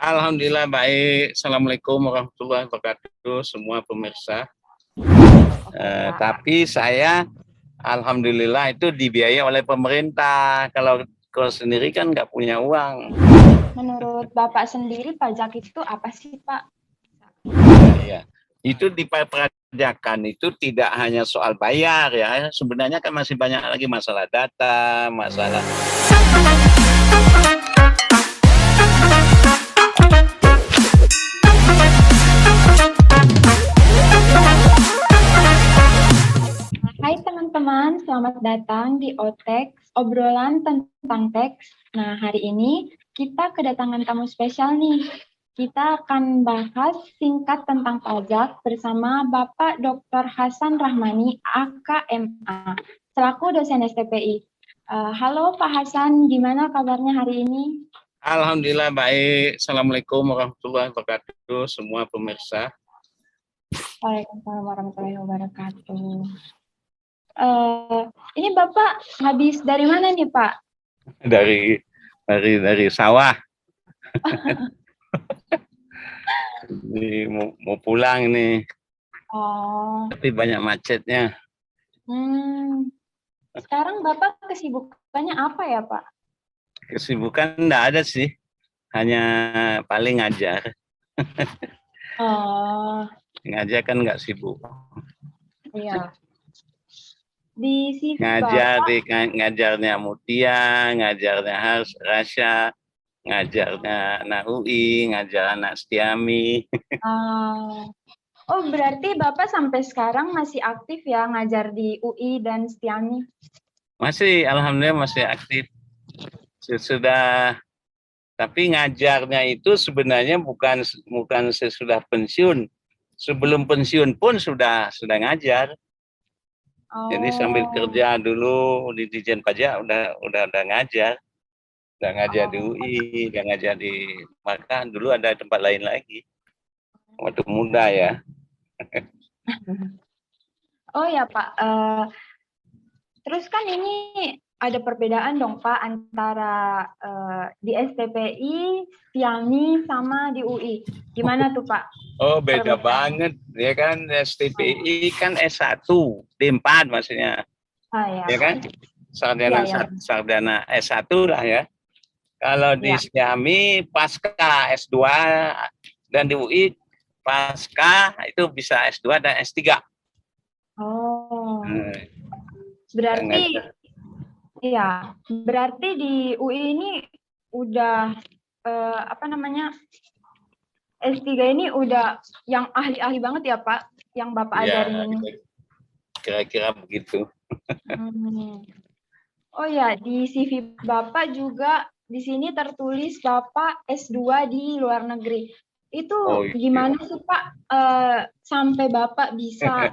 Alhamdulillah baik. Assalamualaikum warahmatullahi wabarakatuh semua pemirsa. Tapi saya alhamdulillah itu dibiayai oleh pemerintah. Kalau kau sendiri kan nggak punya uang. Menurut Bapak sendiri pajak itu apa sih, Pak? Ya. Itu di perpajakan itu tidak hanya soal bayar ya. Sebenarnya kan masih banyak lagi masalah data, masalah Hai teman-teman, selamat datang di OTEX, obrolan tentang teks. Nah, hari ini kita kedatangan tamu spesial nih. Kita akan bahas singkat tentang pajak bersama Bapak Dr. Hasan Rahmani, AKMA, selaku dosen STPI. Halo Pak Hasan, gimana kabarnya hari ini? Alhamdulillah baik. Assalamualaikum warahmatullahi wabarakatuh semua pemirsa. Waalaikumsalam warahmatullahi wabarakatuh. Ini Bapak habis dari mana nih Pak? Dari sawah. mau pulang nih. Oh. Tapi banyak macetnya. Sekarang Bapak kesibukannya apa ya Pak? Kesibukan enggak ada sih. Hanya paling ngajar. Oh. Ngajar kan nggak sibuk. Iya. Di CV Ngajar, Bapak, ngajarnya Mutia, ngajarnya Rasya, ngajarnya anak UI, ngajar anak Setiami. Oh, berarti Bapak sampai sekarang masih aktif ya ngajar di UI dan Setiami? Masih, alhamdulillah masih aktif. Sudah, tapi ngajarnya itu sebenarnya bukan sesudah pensiun. Sebelum pensiun pun sudah ngajar. Jadi sambil kerja dulu di Dijen Pajak udah ngajar. Udah ngajar di UI, udah ngajar di Maka dulu ada tempat lain lagi. Waktu muda ya. Oh ya Pak, terus kan ini ada perbedaan dong Pak antara di STPI, Setiami, sama di UI. Gimana tuh Pak? Oh beda banget, ya kan STPI kan S1, D4 maksudnya. Ya kan? Sarjana S1 lah ya. Kalau di Setiami pasca S2 dan di UI pasca itu bisa S2 dan S3. Oh. Berarti di UI ini udah S3 ini udah yang ahli-ahli banget ya Pak, yang Bapak ajarin ini. Kira-kira begitu. Oh ya, di CV Bapak juga di sini tertulis Bapak S2 di luar negeri. Itu gimana sih Pak sampai Bapak bisa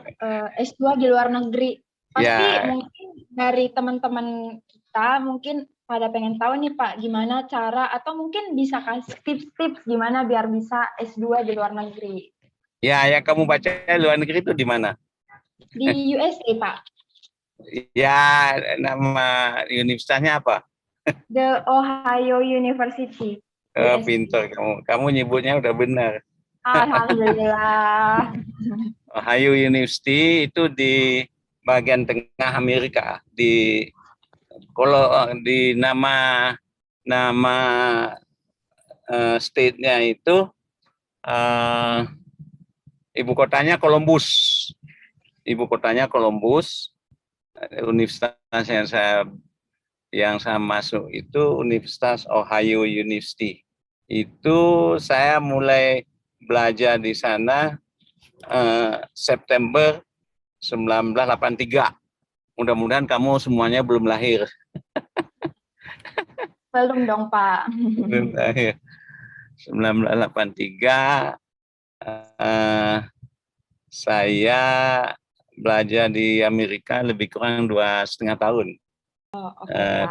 S2 di luar negeri? Pasti mungkin dari teman-teman kita mungkin pada pengen tahu nih Pak, gimana cara atau mungkin bisa kasih tips-tips gimana biar bisa S2 di luar negeri. Ya, yang kamu baca luar negeri itu di mana? Di USA Pak. Ya, nama universitasnya apa? The Ohio University. Pintar kamu. Kamu nyebutnya udah benar. Alhamdulillah. Ohio University itu di bagian tengah Amerika. Kalau di nama state-nya itu ibu kotanya Columbus. Universitas yang saya masuk itu Universitas Ohio University. Itu saya mulai belajar di sana September 1983. Mudah-mudahan kamu semuanya belum lahir. Belum dong, Pak. Belum lahir. 1983 saya belajar di Amerika lebih kurang 2,5 tahun.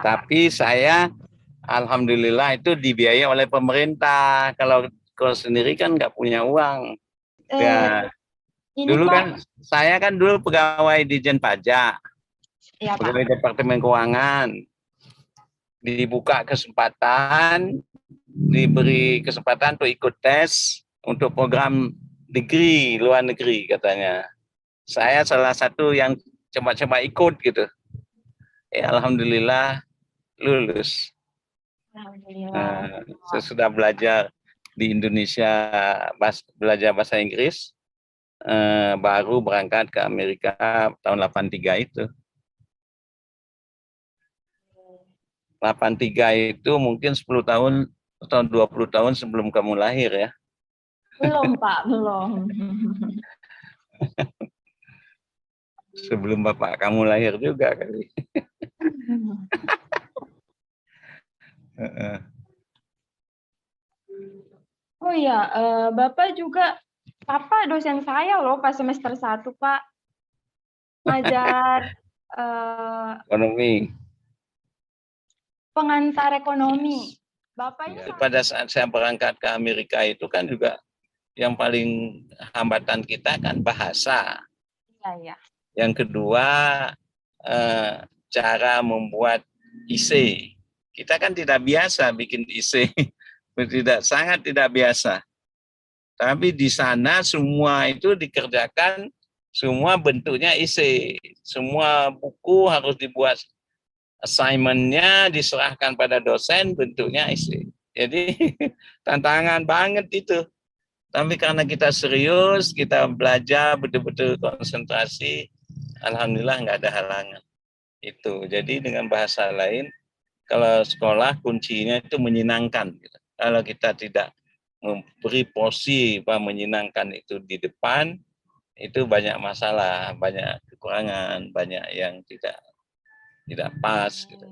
Tapi saya alhamdulillah itu dibiayai oleh pemerintah. Kalau kau sendiri kan nggak punya uang. Dulu kan saya kan dulu pegawai Dijen Pajak, pegawai Departemen Keuangan. Dibuka kesempatan diberi kesempatan untuk ikut tes untuk program degree luar negeri katanya. Saya salah satu yang coba-coba ikut gitu. Alhamdulillah lulus. Alhamdulillah. Sesudah belajar di Indonesia, belajar bahasa Inggris, baru berangkat ke Amerika tahun 83 itu. 83 itu mungkin 10 tahun atau 20 tahun sebelum kamu lahir ya. Belum, Pak, belum. Sebelum bapak kamu lahir juga kali. Oh iya, Bapak juga, Papa dosen saya loh pas semester 1, Pak. Ngajar Ekonomi. pengantar ekonomi. Bapak ini Pada saat saya berangkat ke Amerika itu kan juga yang paling hambatan kita kan bahasa. Iya. Yang kedua, cara membuat IC. Kita kan tidak biasa bikin IC, sangat tidak biasa. Tapi di sana semua itu dikerjakan, semua bentuknya IC. Semua buku harus dibuat assignment-nya, diserahkan pada dosen, bentuknya IC. Jadi tantangan banget itu. Tapi karena kita serius, kita belajar betul-betul konsentrasi, alhamdulillah nggak ada halangan. Itu. Jadi dengan bahasa lain, kalau sekolah kuncinya itu menyenangkan. Gitu. Kalau kita tidak memberi porsi menyenangkan itu di depan, itu banyak masalah, banyak kekurangan, banyak yang tidak pas. Gitu.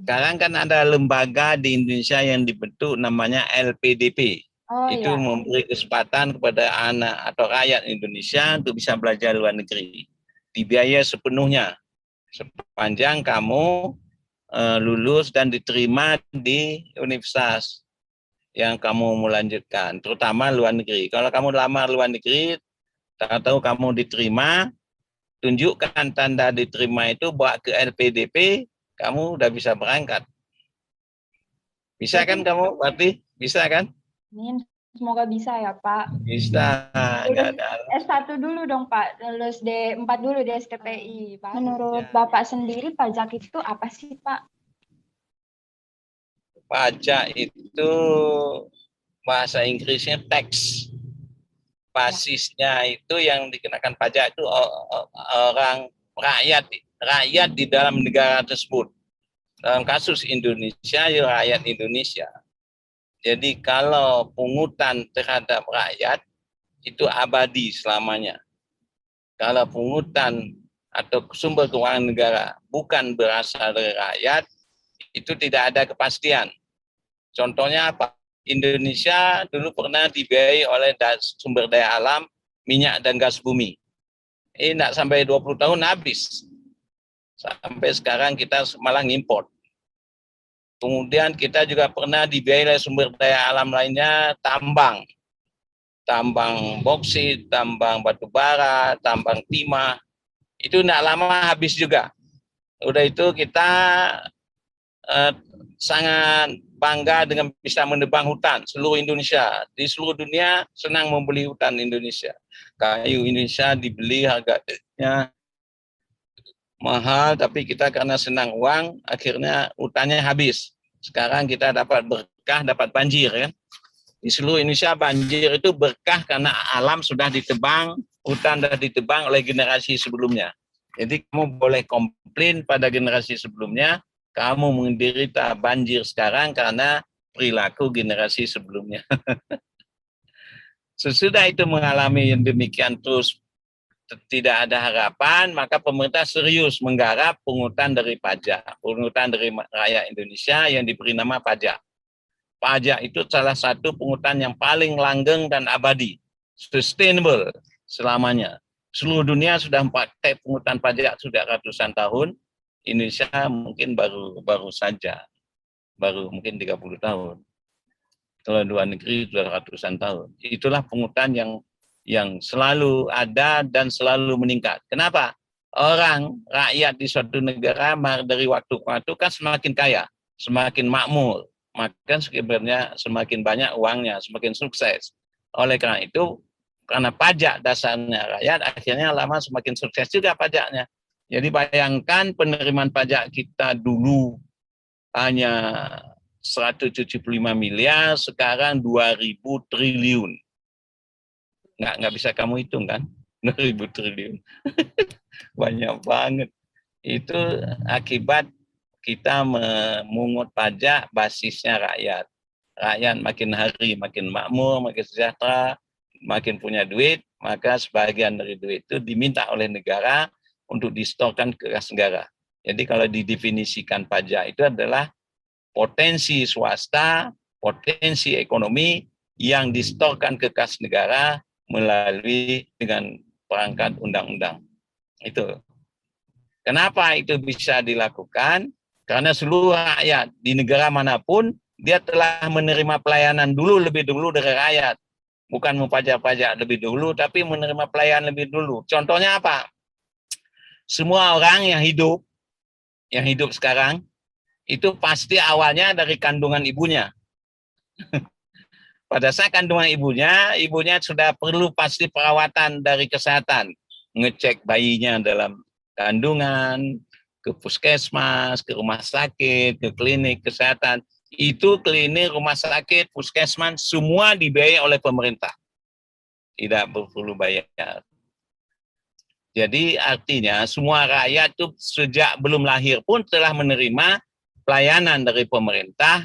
Sekarang kan ada lembaga di Indonesia yang dibentuk namanya LPDP. Itu memberi kesempatan kepada anak atau rakyat Indonesia untuk bisa belajar luar negeri. Dibiayai sepenuhnya. Sepanjang kamu lulus dan diterima di universitas yang kamu melanjutkan, terutama luar negeri. Kalau kamu lamar luar negeri, tahu kamu diterima, tunjukkan tanda diterima itu, bawa ke LPDP, kamu udah bisa berangkat. Bisa kan kamu, berarti? Bisa kan? Semoga bisa ya, Pak. Bisa. Lulus S1 dulu dong, Pak. Lulus D4 dulu di STPI. Pak. Menurut Bapak sendiri, pajak itu apa sih, Pak? Pajak itu bahasa Inggrisnya tax. Basisnya itu yang dikenakan pajak itu orang rakyat di dalam negara tersebut. Dalam kasus Indonesia, ya rakyat Indonesia. Jadi kalau pungutan terhadap rakyat itu abadi selamanya. Kalau pungutan atau sumber keuangan negara bukan berasal dari rakyat, itu tidak ada kepastian. Contohnya apa? Indonesia dulu pernah dibiayai oleh sumber daya alam, minyak dan gas bumi. Tidak sampai 20 tahun habis. Sampai sekarang kita malah ngimport. Kemudian kita juga pernah dibiayai oleh sumber daya alam lainnya, tambang. Tambang boksit, tambang batu bara, tambang timah. Itu tidak lama habis juga. Udah itu kita sangat bangga dengan bisa menebang hutan seluruh Indonesia. Di seluruh dunia senang membeli hutan Indonesia. Kayu Indonesia dibeli harganya mahal, tapi kita karena senang uang, akhirnya hutannya habis. Sekarang kita dapat berkah, dapat banjir kan. Di seluruh Indonesia banjir itu berkah karena alam sudah ditebang, hutan sudah ditebang oleh generasi sebelumnya. Jadi kamu boleh komplain pada generasi sebelumnya, kamu menderita banjir sekarang karena perilaku generasi sebelumnya. Sesudah itu mengalami yang demikian terus tidak ada harapan, maka pemerintah serius menggarap pungutan dari pajak, pungutan dari rakyat Indonesia yang diberi nama pajak. Pajak itu salah satu pungutan yang paling langgeng dan abadi, sustainable selamanya. Seluruh dunia sudah pakai pungutan pajak sudah ratusan tahun, Indonesia mungkin baru saja, baru mungkin 30 tahun. Kalau luar negeri sudah ratusan tahun. Itulah pungutan yang selalu ada dan selalu meningkat. Kenapa? Rakyat di suatu negara dari waktu ke waktu kan semakin kaya, semakin makmur. maka sebenarnya semakin banyak uangnya, semakin sukses. Oleh karena itu, karena pajak dasarnya rakyat, akhirnya lama semakin sukses juga pajaknya. Jadi bayangkan penerimaan pajak kita dulu hanya 175 miliar, sekarang 2.000 triliun. Nggak bisa kamu hitung kan? 2.000 triliun. Banyak banget. Itu akibat kita memungut pajak basisnya rakyat. Rakyat makin hari makin makmur, makin sejahtera, makin punya duit, maka sebagian dari duit itu diminta oleh negara untuk distorkan ke kas negara. Jadi kalau didefinisikan pajak itu adalah potensi swasta, potensi ekonomi yang distorkan ke kas negara melalui dengan perangkat undang-undang. Itu. Kenapa itu bisa dilakukan? Karena seluruh rakyat di negara manapun dia telah menerima pelayanan lebih dulu dari rakyat. Bukan mempajak-pajak lebih dulu, tapi menerima pelayanan lebih dulu. Contohnya apa? Semua orang yang hidup sekarang, itu pasti awalnya dari kandungan ibunya. Pada saat kandungan ibunya sudah perlu pasti perawatan dari kesehatan. Ngecek bayinya dalam kandungan, ke puskesmas, ke rumah sakit, ke klinik kesehatan. Itu klinik, rumah sakit, puskesmas, semua dibiayai oleh pemerintah. Tidak perlu bayar. Jadi artinya semua rakyat itu sejak belum lahir pun telah menerima pelayanan dari pemerintah.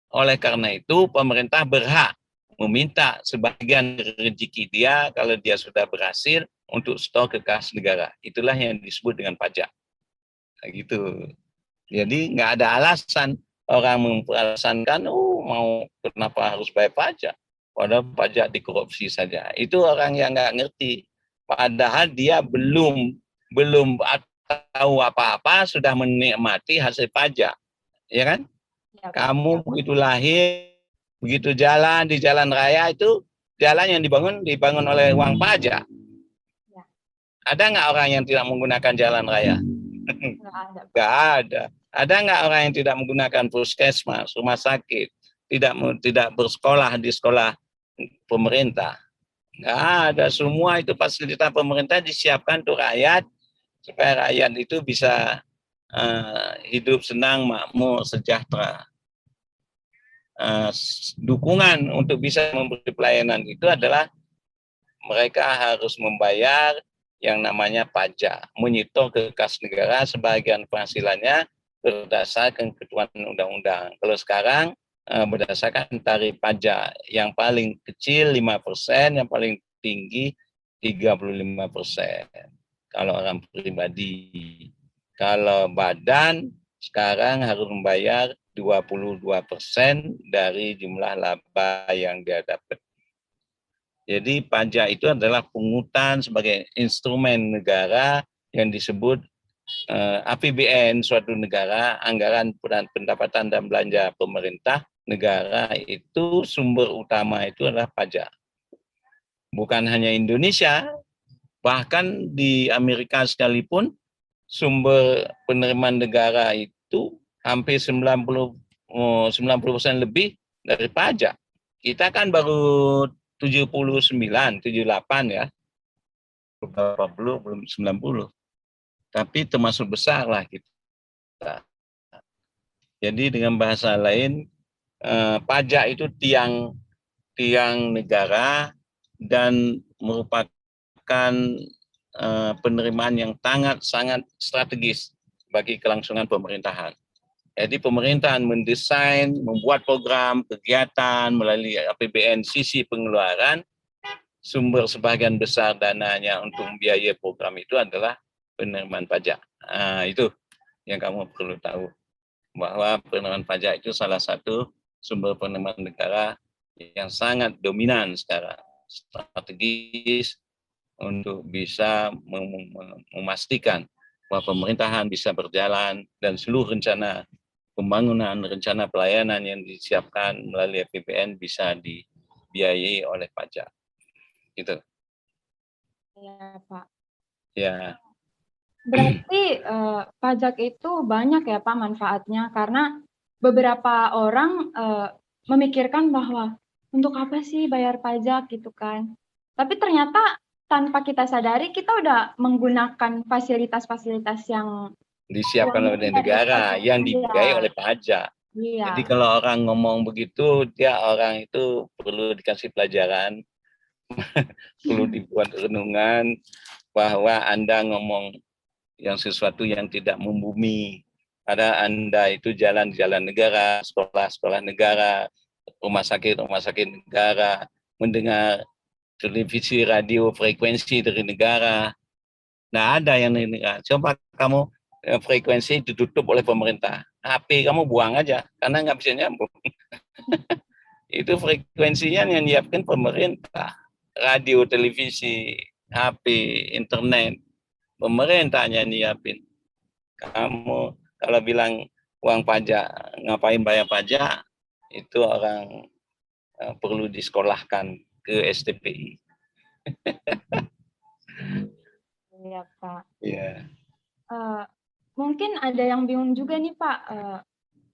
Oleh karena itu pemerintah berhak meminta sebagian rezeki dia kalau dia sudah berhasil untuk stok ke kas negara. Itulah yang disebut dengan pajak. Gitu. Jadi nggak ada alasan orang memperalasankan, mau kenapa harus bayar pajak? Padahal pajak dikorupsi saja. Itu orang yang nggak ngerti. Padahal dia belum tahu apa-apa sudah menikmati hasil pajak, ya kan? Ya, kamu begitu lahir, begitu jalan di jalan raya itu jalan yang dibangun oleh uang pajak. Ya. Ada nggak orang yang tidak menggunakan jalan raya? Nggak ada. Ada nggak orang yang tidak menggunakan puskesmas, rumah sakit, tidak bersekolah di sekolah pemerintah? Nggak ada. Semua itu fasilitas pemerintah disiapkan untuk rakyat supaya rakyat itu bisa hidup senang, makmur, sejahtera. Dukungan untuk bisa memberi pelayanan itu adalah mereka harus membayar yang namanya pajak, menyetor ke kas negara sebagian penghasilannya berdasarkan ketentuan undang-undang. Kalau sekarang berdasarkan tarif pajak yang paling kecil 5%, yang paling tinggi 35%. Kalau orang pribadi, kalau badan sekarang harus membayar 22% dari jumlah laba yang dia dapat. Jadi pajak itu adalah pungutan sebagai instrumen negara yang disebut APBN suatu negara, anggaran pendapatan dan belanja pemerintah negara itu sumber utama itu adalah pajak. Bukan hanya Indonesia, bahkan di Amerika sekalipun sumber penerimaan negara itu hampir 90% lebih dari pajak. Kita kan baru 79, 78 ya. Berapa belum 90. Tapi termasuk besar lah kita. Jadi dengan bahasa lain, pajak itu tiang negara dan merupakan penerimaan yang sangat strategis bagi kelangsungan pemerintahan. Jadi pemerintahan mendesain, membuat program, kegiatan melalui APBN sisi pengeluaran, sumber sebagian besar dananya untuk membiayai program itu adalah penerimaan pajak. Itu yang kamu perlu tahu, bahwa penerimaan pajak itu salah satu sumber penerimaan negara yang sangat dominan sekarang, strategis untuk bisa memastikan bahwa pemerintahan bisa berjalan dan seluruh rencana pembangunan, rencana pelayanan yang disiapkan melalui APBN bisa dibiayai oleh pajak. Gitu. Ya, Pak. Ya. Berarti pajak itu banyak ya Pak manfaatnya, karena beberapa orang memikirkan bahwa untuk apa sih bayar pajak gitu kan. Tapi ternyata tanpa kita sadari kita udah menggunakan fasilitas-fasilitas yang disiapkan oleh dari negara, pajak. yang dibiayai Iya, oleh pajak. iya. Jadi kalau orang ngomong begitu, dia orang itu perlu dikasih pelajaran, perlu dibuat renungan bahwa Anda ngomong yang sesuatu yang tidak membumi. Ada Anda itu jalan-jalan negara, sekolah-sekolah negara, rumah sakit negara, mendengar televisi, radio, frekuensi dari negara. Nggak ada yang dari negara. Coba kamu frekuensi ditutup oleh pemerintah. HP kamu buang aja, karena nggak bisa nyambung. Itu frekuensinya yang nyiapkan pemerintah. Radio, televisi, HP, internet. Pemerintahnya nyiapin. Kamu kalau bilang uang pajak, ngapain bayar pajak, itu orang perlu disekolahkan ke STPI. Iya, Pak. Iya. Mungkin ada yang bingung juga nih, Pak.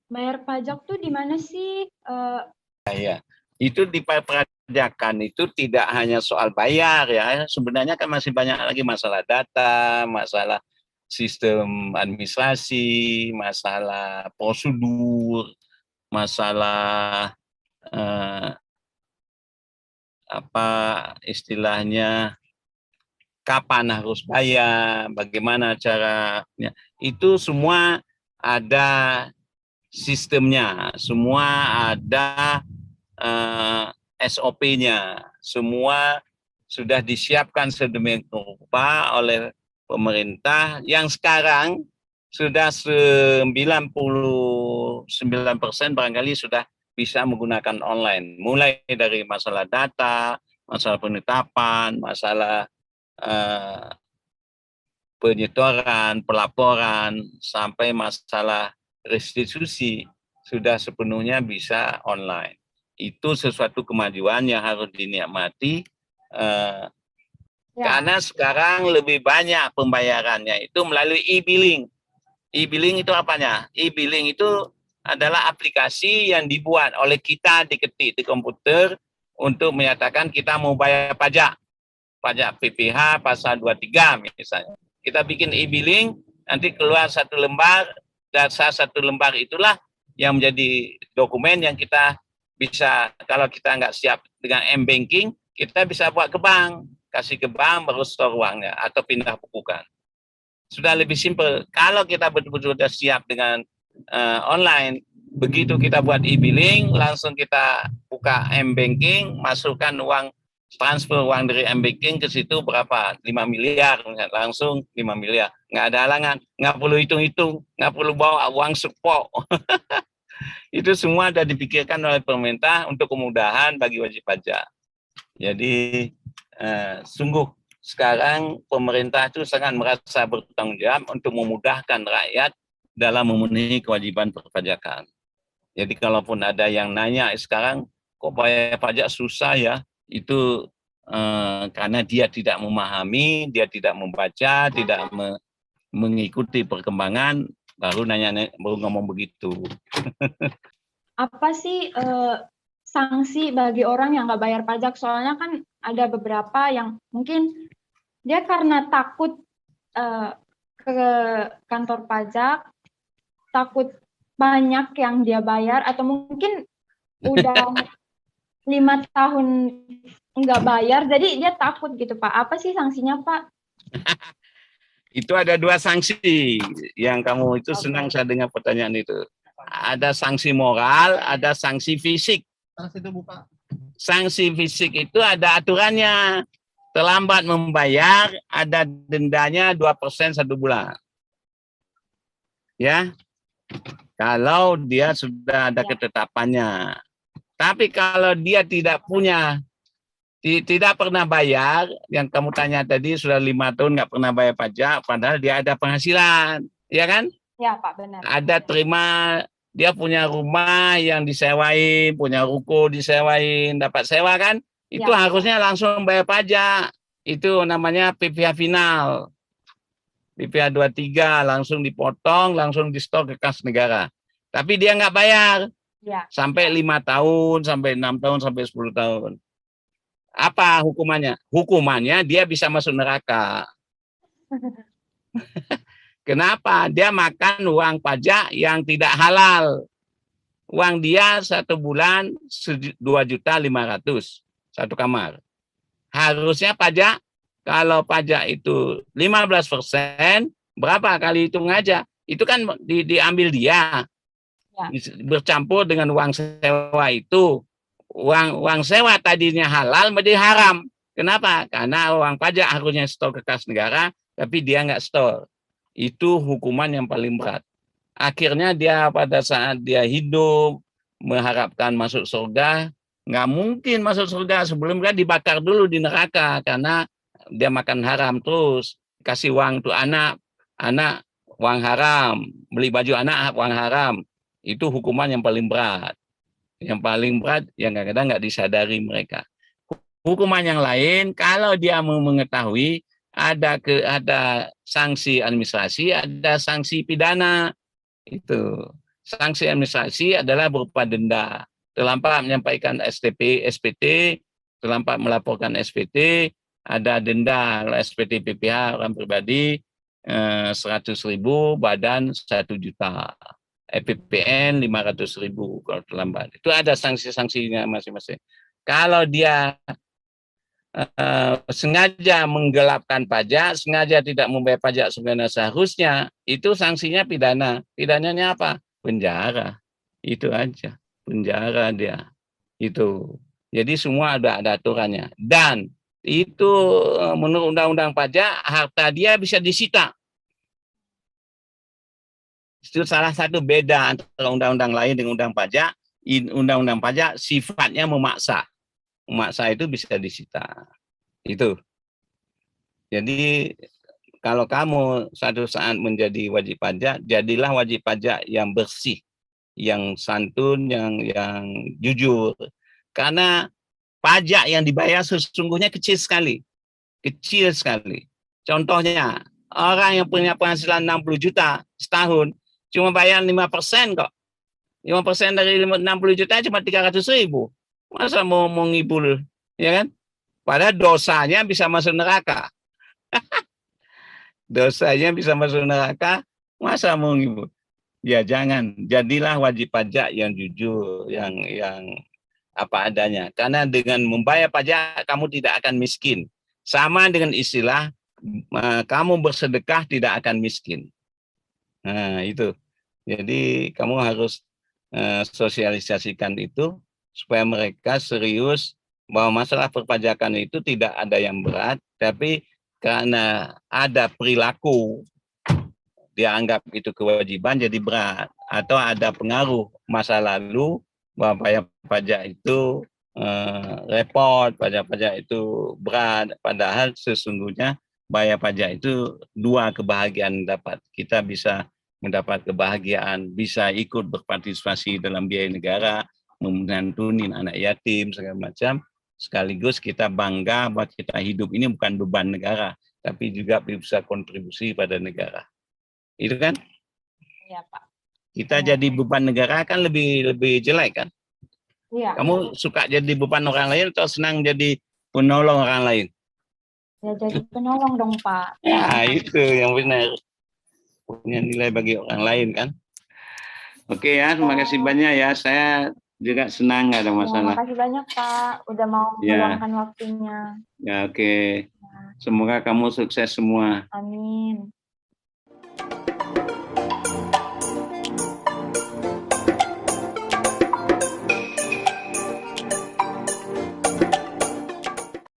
Bayar pajak tuh di mana sih? Iya. Itu di perpajakan itu tidak hanya soal bayar ya. Sebenarnya kan masih banyak lagi masalah data, masalah sistem administrasi, masalah prosedur, masalah apa istilahnya kapan harus bayar, bagaimana caranya. Itu semua ada sistemnya, semua ada SOP-nya, semua sudah disiapkan sedemikian rupa oleh pemerintah yang sekarang sudah 99% barangkali sudah bisa menggunakan online, mulai dari masalah data, masalah penetapan, masalah penyetoran, pelaporan, sampai masalah restitusi sudah sepenuhnya bisa online. Itu sesuatu kemajuan yang harus dinikmati karena sekarang lebih banyak pembayarannya itu melalui e-billing. E-billing itu apanya? E-billing itu adalah aplikasi yang dibuat oleh kita, diketik di komputer untuk menyatakan kita mau bayar pajak. Pajak PPh pasal 23 misalnya. Kita bikin e-billing, nanti keluar satu lembar, dasar satu lembar itulah yang menjadi dokumen yang kita bisa, kalau kita nggak siap dengan m-banking, kita bisa buat ke bank, kasih ke bank, baru store uangnya, atau pindah bukukan. Sudah lebih simpel. Kalau kita betul-betul sudah siap dengan online, begitu kita buat e-billing, langsung kita buka m-banking, masukkan uang, transfer uang dari m-banking ke situ berapa? 5 miliar, langsung 5 miliar. Nggak ada halangan, nggak perlu hitung-hitung, nggak perlu bawa uang sepok. Itu semua sudah dipikirkan oleh pemerintah untuk kemudahan bagi wajib pajak. Jadi sungguh sekarang pemerintah itu sangat merasa bertanggung jawab untuk memudahkan rakyat dalam memenuhi kewajiban perpajakan. Jadi kalaupun ada yang nanya sekarang kok bayar pajak susah ya, itu karena dia tidak memahami, dia tidak membaca, tidak mengikuti perkembangan, baru ngomong begitu. Apa sih sanksi bagi orang yang nggak bayar pajak? Soalnya kan ada beberapa yang mungkin dia karena takut ke kantor pajak, takut banyak yang dia bayar, atau mungkin udah 5 tahun nggak bayar, jadi dia takut gitu, Pak. Apa sih sanksinya, Pak? Itu ada 2 sanksi yang kamu itu senang saya dengar pertanyaan itu. Ada sanksi moral, ada sanksi fisik. Sanksi fisik itu ada aturannya. Terlambat membayar, ada dendanya 2% 1 bulan. Ya, kalau dia sudah ada ketetapannya. Tapi kalau dia tidak punya, tidak pernah bayar, yang kamu tanya tadi sudah 5 tahun nggak pernah bayar pajak, padahal dia ada penghasilan, ya kan? Ya, Pak, benar. Ada terima, dia punya rumah yang disewain, punya ruko disewain, dapat sewa kan? Itu ya, harusnya langsung bayar pajak. Itu namanya PPh final. PPh 23 langsung dipotong, langsung di stok ke kas negara. Tapi dia nggak bayar. Ya. Sampai 5 tahun, sampai 6 tahun, sampai 10 tahun. Apa hukumannya? Hukumannya dia bisa masuk neraka. Kenapa? Dia makan uang pajak yang tidak halal. Uang dia 1 bulan 2.500.000 satu kamar. Harusnya pajak, kalau pajak itu 15%, berapa kali hitung aja? Itu kan diambil dia. Ya. Bercampur dengan uang sewa itu. Uang sewa tadinya halal menjadi haram. Kenapa? Karena uang pajak harusnya store ke kas negara, tapi dia nggak store. Itu hukuman yang paling berat. Akhirnya dia pada saat dia hidup mengharapkan masuk surga, nggak mungkin masuk surga sebelum dia dibakar dulu di neraka karena dia makan haram terus. Kasih uang tuh anak uang haram, beli baju anak uang haram. Itu hukuman yang paling berat. Yang paling berat yang kadang-kadang nggak disadari mereka. Hukuman yang lain kalau dia mau mengetahui ada sanksi administrasi, ada sanksi pidana. Itu sanksi administrasi adalah berupa denda, terlambat menyampaikan SPT, terlambat melaporkan SPT, ada denda SPT PPH orang pribadi 100.000, badan 1 juta, EPPN 500.000 kalau terlambat. Itu ada sanksi-sanksinya masing-masing. Kalau dia sengaja menggelapkan pajak, sengaja tidak membayar pajak sebenarnya seharusnya, itu sanksinya pidana. Pidananya apa? Penjara. Itu aja. Penjara dia. Itu. Jadi semua ada aturannya. Dan itu menurut undang-undang pajak, harta dia bisa disita. Itu salah satu beda antara undang-undang lain dengan undang pajak. Undang-undang pajak sifatnya memaksa. Memaksa itu bisa disita. Itu. Jadi kalau kamu suatu saat menjadi wajib pajak, jadilah wajib pajak yang bersih, yang santun, yang jujur. Karena pajak yang dibayar sesungguhnya kecil sekali. Kecil sekali. Contohnya, orang yang punya penghasilan 60 juta setahun, cuma bayar 5% kok. 5% dari 60 juta cuma 300.000. Masa mau ngibul, ya kan? Padahal dosanya bisa masuk neraka. Dosanya bisa masuk neraka, masa mau ngibul? Ya jangan, jadilah wajib pajak yang jujur, yang apa adanya. Karena dengan membayar pajak, kamu tidak akan miskin. Sama dengan istilah, kamu bersedekah tidak akan miskin. Nah itu. Jadi kamu harus sosialisasikan itu, supaya mereka serius bahwa masalah perpajakan itu tidak ada yang berat, tapi karena ada perilaku dianggap itu kewajiban jadi berat, atau ada pengaruh masa lalu bahwa bayar pajak itu repot, pajak itu berat, padahal sesungguhnya bayar pajak itu 2 kebahagiaan dapat. Kita bisa mendapat kebahagiaan, bisa ikut berpartisipasi dalam biaya negara, menyantunin anak yatim, segala macam, sekaligus kita bangga bahwa kita hidup ini bukan beban negara, tapi juga bisa kontribusi pada negara. Itu kan? Iya, Pak. Kita jadi beban negara kan lebih jelek kan? Iya. Kamu suka jadi beban orang lain atau senang jadi penolong orang lain? Ya jadi penolong dong, Pak. Ya, itu yang benar. Punya nilai bagi orang lain kan? Oke ya, terima kasih banyak ya. Saya juga senang, nggak ada masalah. Terima kasih banyak Pak, udah mau meluangkan waktunya. Ya oke. Semoga kamu sukses semua. Amin.